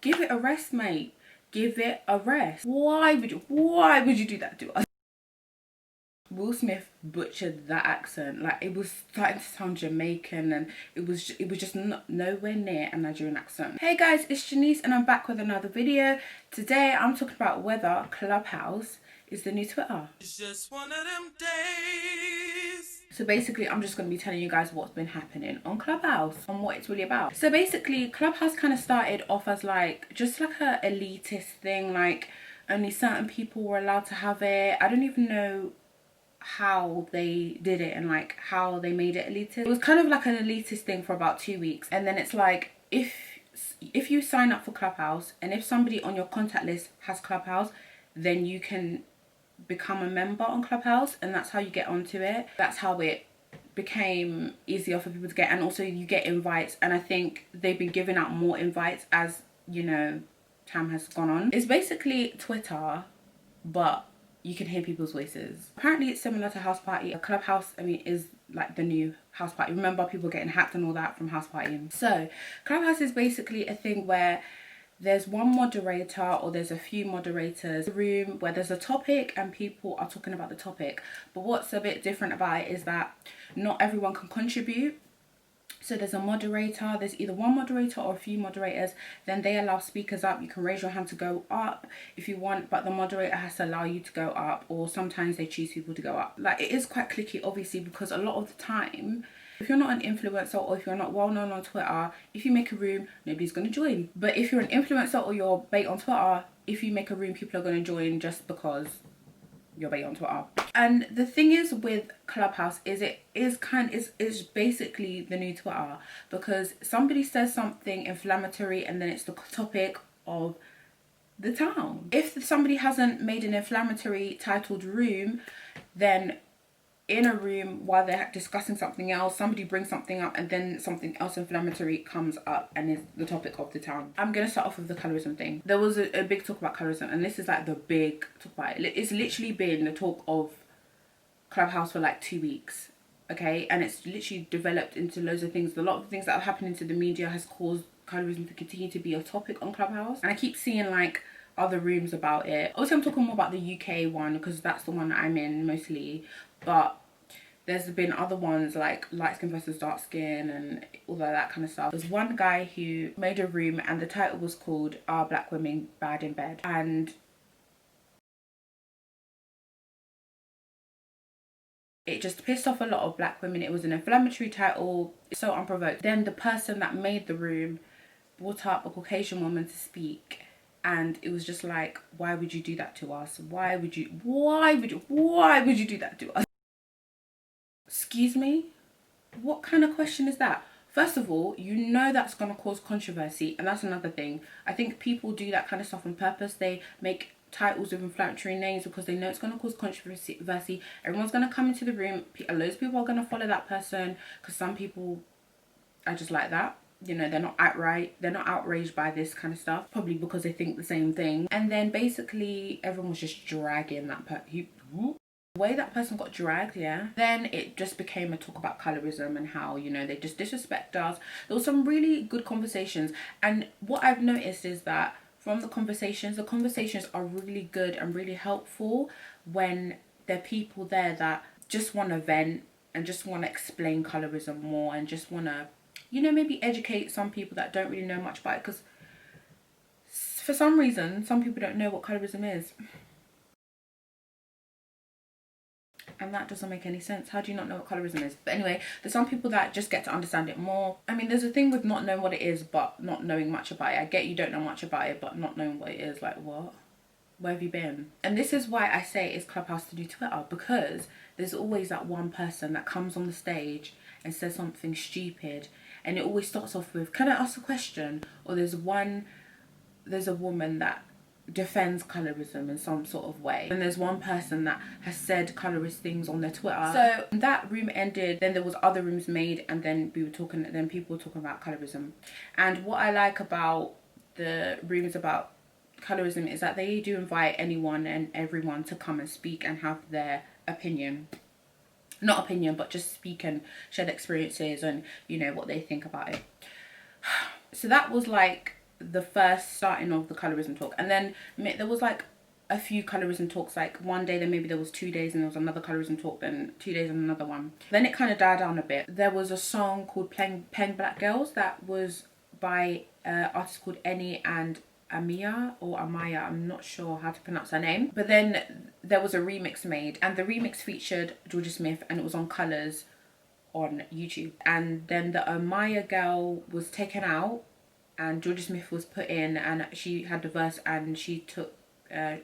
Give it a rest, mate. Give it a rest. Why would you do that to us? Will Smith butchered that accent. Like, it was starting to sound Jamaican, and it was just nowhere near a Nigerian accent. Hey guys, it's Jheniecee and I'm back with another video. Today I'm talking about whether Clubhouse is the new Twitter. It's just one of them days. So basically I'm just going to be telling you guys what's been happening on Clubhouse and what it's really about. So basically Clubhouse kind of started off as like just like a elitist thing, like only certain people were allowed to have it. I don't even know how they did it and like how they made it elitist. It was kind of like an elitist thing for about 2 weeks, and then it's like if you sign up for Clubhouse and if somebody on your contact list has Clubhouse, then you can become a member on Clubhouse, and that's how you get onto it. That's how it became easier for people to get, and also you get invites, and I think they've been giving out more invites as, you know, time has gone on. It's basically Twitter, but you can hear people's voices. Apparently it's similar to House Party. A Clubhouse, I mean, is like the new House Party. Remember people getting hacked and all that from House Party? So Clubhouse is basically a thing where there's one moderator or there's a few moderators in a room where there's a topic and people are talking about the topic. But what's a bit different about it is that not everyone can contribute. So there's a moderator, there's either one moderator or a few moderators, then they allow speakers up. You can raise your hand to go up if you want, but the moderator has to allow you to go up, or sometimes they choose people to go up. Like, it is quite cliquey, obviously, because a lot of the time, if you're not an influencer or if you're not well known on Twitter, if you make a room, nobody's going to join. But if you're an influencer or you're bait on Twitter, if you make a room, people are going to join just because you're bait on Twitter. And the thing is with Clubhouse is it is basically the new Twitter, because somebody says something inflammatory and then it's the topic of the town. If somebody hasn't made an inflammatory titled room, then in a room while they're discussing something else, somebody brings something up and then something else inflammatory comes up and is the topic of the town. I'm gonna start off with the colorism thing. There was a big talk about colorism, and this is like the big talk about it. It's literally been the talk of Clubhouse for like 2 weeks, okay? And it's literally developed into loads of things. A lot of things that are happening to the media has caused colorism to continue to be a topic on Clubhouse, and I keep seeing like other rooms about it. Obviously I'm talking more about the UK one because that's the one that I'm in mostly, but there's been other ones like light skin versus dark skin and all that kind of stuff. There's one guy who made a room and the title was called "Are Black Women Bad in Bed?" and it just pissed off a lot of black women. It was an inflammatory title, so unprovoked. Then the person that made the room brought up a Caucasian woman to speak, and it was just like, why would you do that to us? Why would you do that to us? Excuse me? What kind of question is that? First of all, you know that's going to cause controversy, and that's another thing. I think people do that kind of stuff on purpose. They make titles with inflammatory names because they know it's going to cause controversy. Everyone's going to come into the room. Loads of people are going to follow that person because some people are just like that. You know, they're not outraged by this kind of stuff, probably because they think the same thing. And then basically everyone was just dragging that person. The way that person got dragged, yeah, then it just became a talk about colorism and how, you know, they just disrespect us. There was some really good conversations, and what I've noticed is that from the conversations are really good and really helpful when there are people there that just want to vent and just want to explain colorism more and just want to, you know, maybe educate some people that don't really know much about it, because for some reason some people don't know what colorism is. And that doesn't make any sense. How do you not know what colorism is? But anyway, there's some people that just get to understand it more. I mean, there's a thing with not knowing what it is, but not knowing much about it. I get you don't know much about it, but not knowing what it is. Like, what? Where have you been? And this is why I say it's Clubhouse to do Twitter, because there's always that one person that comes on the stage and says something stupid, and it always starts off with, can I ask a question? Or there's a woman that defends colorism in some sort of way, and there's one person that has said colorist things on their Twitter. So that room ended, then there was other rooms made, and then people were talking about colorism. And what I like about the rooms about colorism is that they do invite anyone and everyone to come and speak and have their opinion. Not opinion, but just speak and share experiences and, you know, what they think about it. So that was like the first starting of the colorism talk. And then there was like a few colorism talks, like one day, then maybe there was 2 days and there was another colorism talk, then 2 days and another one. Then it kind of died down a bit. There was a song called Playing Black Girls that was by an artist called Enny and Amaya, I'm not sure how to pronounce her name. But then there was a remix made, and the remix featured Jorja Smith, and it was on Colours on YouTube. And then the Amaya girl was taken out and Jorja Smith was put in, and she had the verse, and she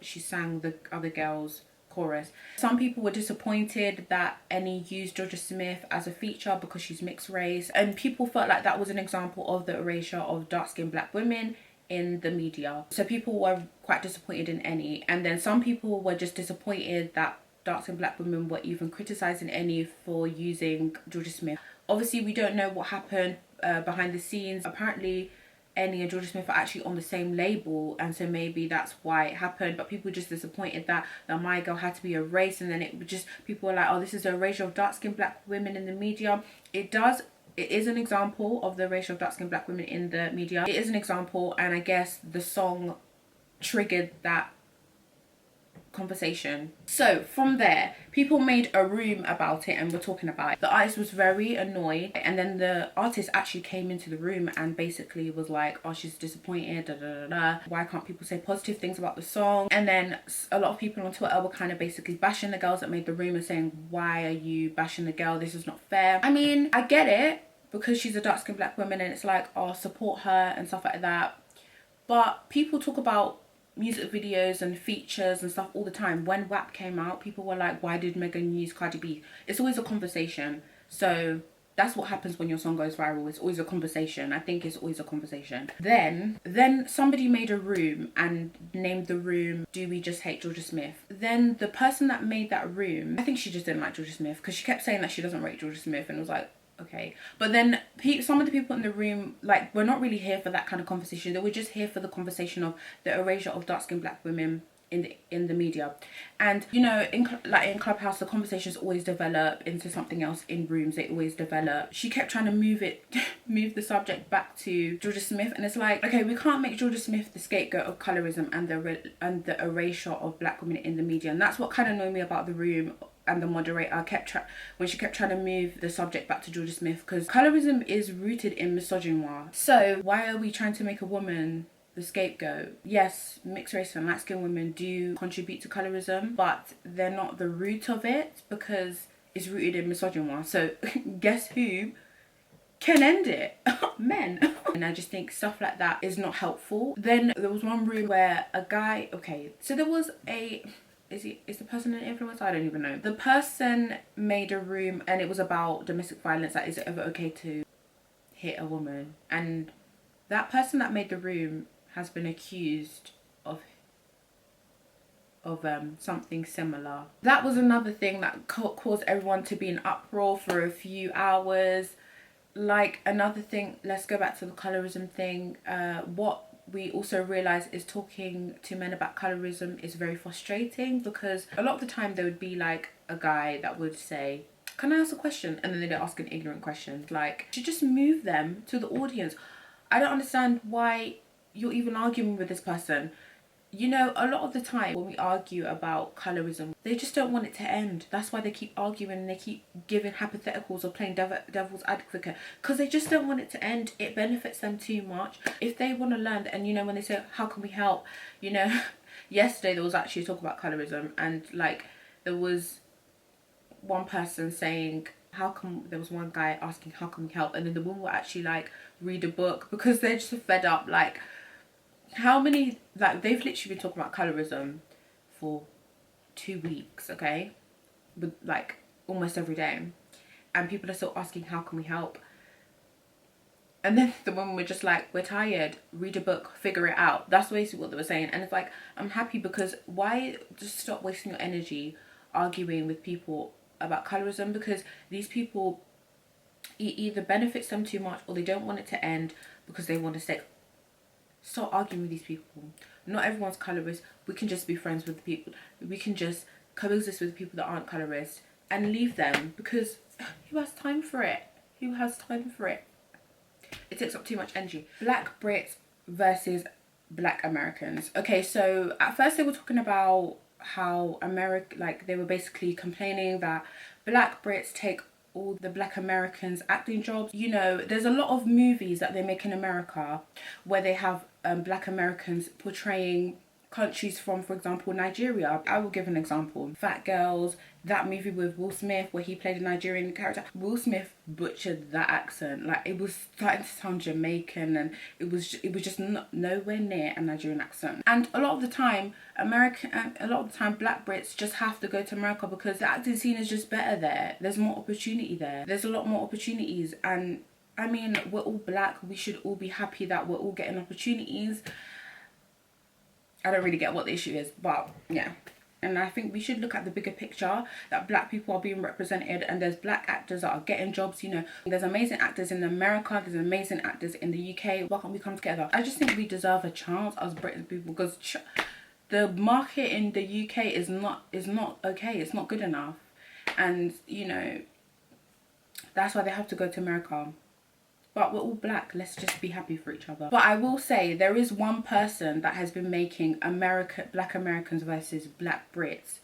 sang the other girl's chorus. Some people were disappointed that Enny used Jorja Smith as a feature because she's mixed race, and people felt like that was an example of the erasure of dark-skinned black women in the media. So people were quite disappointed in Enny, and then some people were just disappointed that dark-skinned black women were even criticizing Enny for using Jorja Smith. Obviously, we don't know what happened behind the scenes. Apparently Enny and Jorja Smith are actually on the same label, and so maybe that's why it happened. But people were just disappointed that the My Girl had to be erased, and then people were like, oh, this is the erasure of dark-skinned black women in the media. It is an example of the erasure of dark-skinned black women in the media. It is an example, and I guess the song triggered that conversation. So from there, people made a room about it and were talking about it. The artist was very annoyed, and then the artist actually came into the room and basically was like, oh, she's disappointed, da da da da, why can't people say positive things about the song? And then a lot of people on Twitter were kind of basically bashing the girls that made the room and saying, why are you bashing the girl, this is not fair. I mean, I get it, because she's a dark-skinned black woman, and it's like, oh, support her and stuff like that. But people talk about music videos and features and stuff all the time. When WAP came out, people were like, why did Megan use Cardi B? It's always a conversation. So that's what happens when your song goes viral. It's always a conversation. I think it's always a conversation. Then somebody made a room and named the room Do We Just Hate Jorja Smith? Then the person that made that room, I think she just didn't like Jorja Smith, because she kept saying that she doesn't rate Jorja Smith, and it was like, okay. But then some of the people in the room, like, were not really here for that kind of conversation. They were just here for the conversation of the erasure of dark-skinned black women in the media. And you know, in Clubhouse, the conversations always develop into something else. In rooms, they always develop. She kept trying to move the subject back to Jorja Smith, and it's like, okay, we can't make Jorja Smith the scapegoat of colorism and the erasure of black women in the media. And that's what kind of annoyed me about the room. And the moderator when she kept trying to move the subject back to Jorja Smith, because colorism is rooted in misogyny. So why are we trying to make a woman the scapegoat? Yes, mixed race and light-skinned women do contribute to colorism, but they're not the root of it, because it's rooted in misogyny. So guess who can end it? Men. And I just think stuff like that is not helpful. Then there was one room where a guy, okay, so there was is the person an influencer? I don't even know. The person made a room, and it was about domestic violence, like, is it ever okay to hit a woman? And that person that made the room has been accused of something similar. That was another thing that caused everyone to be in uproar for a few hours. Like, another thing, let's go back to the colorism thing. What we also realize is talking to men about colorism is very frustrating, because a lot of the time there would be like a guy that would say, can I ask a question? And then they'd ask an ignorant question. Like, you just move them to the audience. I don't understand why you're even arguing with this person. You know, a lot of the time when we argue about colorism, they just don't want it to end. That's why they keep arguing and they keep giving hypotheticals or playing devil's advocate, because they just don't want it to end. It benefits them too much. If they want to learn, and you know, when they say, how can we help? You know, yesterday there was actually a talk about colorism, and like, there was one person saying, there was one guy asking, how can we help? And then the woman will actually like read a book, because they're just fed up. Like, how many, like, they've literally been talking about colorism for 2 weeks, okay, but like almost every day, and people are still asking, how can we help? And then the women were just like, we're tired, read a book, figure it out. That's basically what they were saying. And it's like, I'm happy, because why just stop wasting your energy arguing with people about colorism, because these people, it either benefits them too much or they don't want it to end because they want to stay. Stop arguing with these people. Not everyone's colorist. We can just be friends with the people. We can just coexist with the people that aren't colorist and leave them, because who has time for it? Who has time for it? It takes up too much energy. Black Brits versus Black Americans. Okay, so at first they were talking about how America, like they were basically complaining that Black Brits take all the Black Americans acting jobs. You know, there's a lot of movies that they make in America where they have Black Americans portraying countries from, for example, Nigeria. I will give an example. Fat Girls, that movie with Will Smith where he played a Nigerian character. Will Smith butchered that accent. Like, it was starting to sound Jamaican, and it was just nowhere near a Nigerian accent. And a lot of the time, Black Brits just have to go to America because the acting scene is just better there. There's more opportunity there. There's a lot more opportunities, and I mean, we're all Black. We should all be happy that we're all getting opportunities. I don't really get what the issue is, but yeah. And I think we should look at the bigger picture, that Black people are being represented, and there's Black actors that are getting jobs. You know, there's amazing actors in America, there's amazing actors in the UK. Why can't we come together? I just think we deserve a chance as British people, because the market in the UK is not okay. It's not good enough, and you know, that's why they have to go to America. But we're all Black. Let's just be happy for each other. But I will say, there is one person that has been making Black Americans versus Black Brits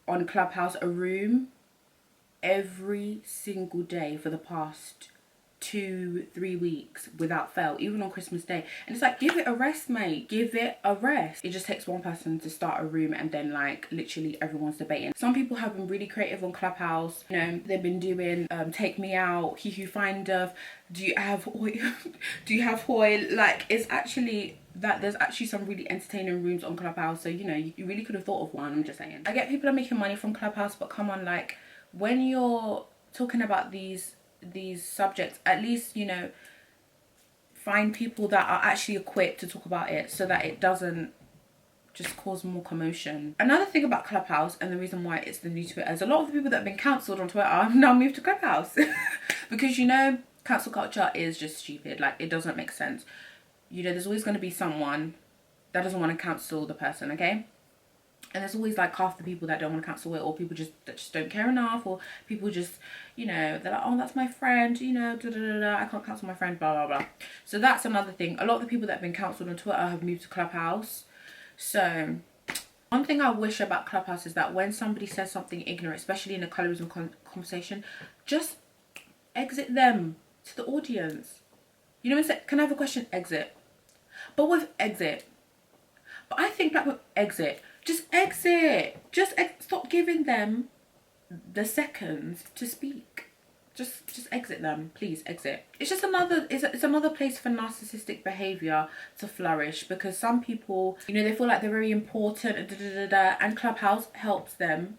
on Clubhouse a room every single day for the past 2-3 weeks without fail, even on Christmas Day. And it's like, give it a rest, mate. Give it a rest. It just takes one person to start a room, and then like literally everyone's debating. Some people have been really creative on Clubhouse. You know, they've been doing Take Me Out, He Who Find Of, Do You Have Hoy? Do You Have Hoy? Like, it's actually that there's actually some really entertaining rooms on Clubhouse. So you know, you really could have thought of one. I'm just saying. I get people are making money from Clubhouse, but come on, like, when you're talking about these subjects, at least, you know, find people that are actually equipped to talk about it, so that it doesn't just cause more commotion. Another thing about Clubhouse, and the reason why it's the new Twitter, is a lot of the people that have been cancelled on Twitter have now moved to Clubhouse. Because, you know, cancel culture is just stupid. Like, it doesn't make sense. You know, there's always going to be someone that doesn't want to cancel the person, okay? And there's always like half the people that don't want to cancel it, or people that just don't care enough, or people just, you know, they're like, oh, that's my friend, you know, I can't cancel my friend, blah, blah, blah. So that's another thing. A lot of the people that have been cancelled on Twitter have moved to Clubhouse. So one thing I wish about Clubhouse is that when somebody says something ignorant, especially in a colorism conversation, just exit them to the audience. You know, it's can I have a question? Exit. But with exit. But I think that with exit, just exit. Stop giving them the seconds to speak. Just exit them, please. Exit. It's just it's another place for narcissistic behavior to flourish, because some people, you know, they feel like they're very important, and Clubhouse helps them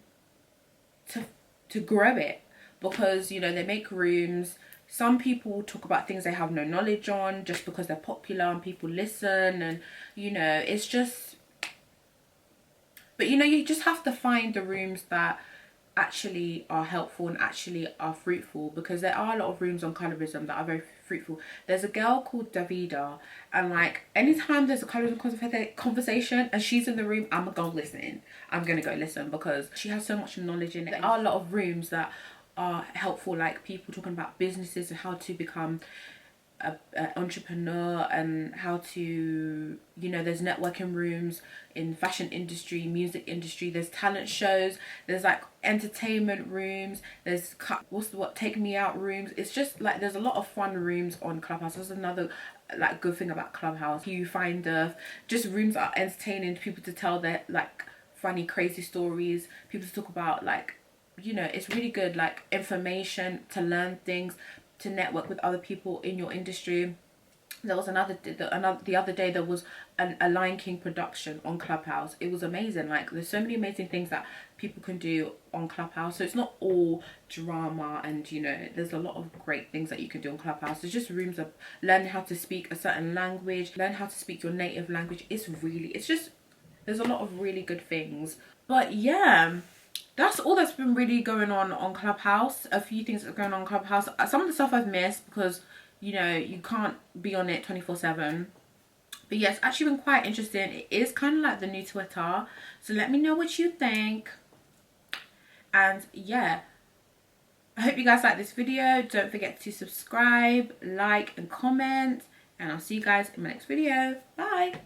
to grow it, because, you know, they make rooms. Some people talk about things they have no knowledge on just because they're popular and people listen, and you know, it's just. But you know, you just have to find the rooms that actually are helpful and actually are fruitful, because there are a lot of rooms on colorism that are very fruitful. There's a girl called Davida, and like anytime there's a colorism conversation and she's in the room, I'm gonna go listen. I'm gonna go listen, because she has so much knowledge in it. There are a lot of rooms that are helpful, like people talking about businesses and how to become an entrepreneur, and how to, you know, there's networking rooms in fashion industry, music industry, there's talent shows, there's like entertainment rooms, there's Take Me Out rooms. It's just like there's a lot of fun rooms on Clubhouse. That's another like good thing about Clubhouse. You find just rooms that are entertaining, people to tell their like funny crazy stories, people to talk about, like, you know, it's really good, like information, to learn things, to network with other people in your industry. There was the other day there was a Lion King production on Clubhouse. It was amazing. Like, there's so many amazing things that people can do on Clubhouse. So it's not all drama, and you know, there's a lot of great things that you can do on Clubhouse. There's just rooms of learn how to speak a certain language, learn how to speak your native language. It's just there's a lot of really good things. But yeah, that's all that's been really going on Clubhouse. A few things that are going on Clubhouse. Some of the stuff I've missed because, you know, you can't be on it 24/7. But yeah, it's actually been quite interesting. It is kind of like the new Twitter. So let me know what you think. And yeah, I hope you guys like this video. Don't forget to subscribe, like and comment. and I'll see you guys in my next video. Bye.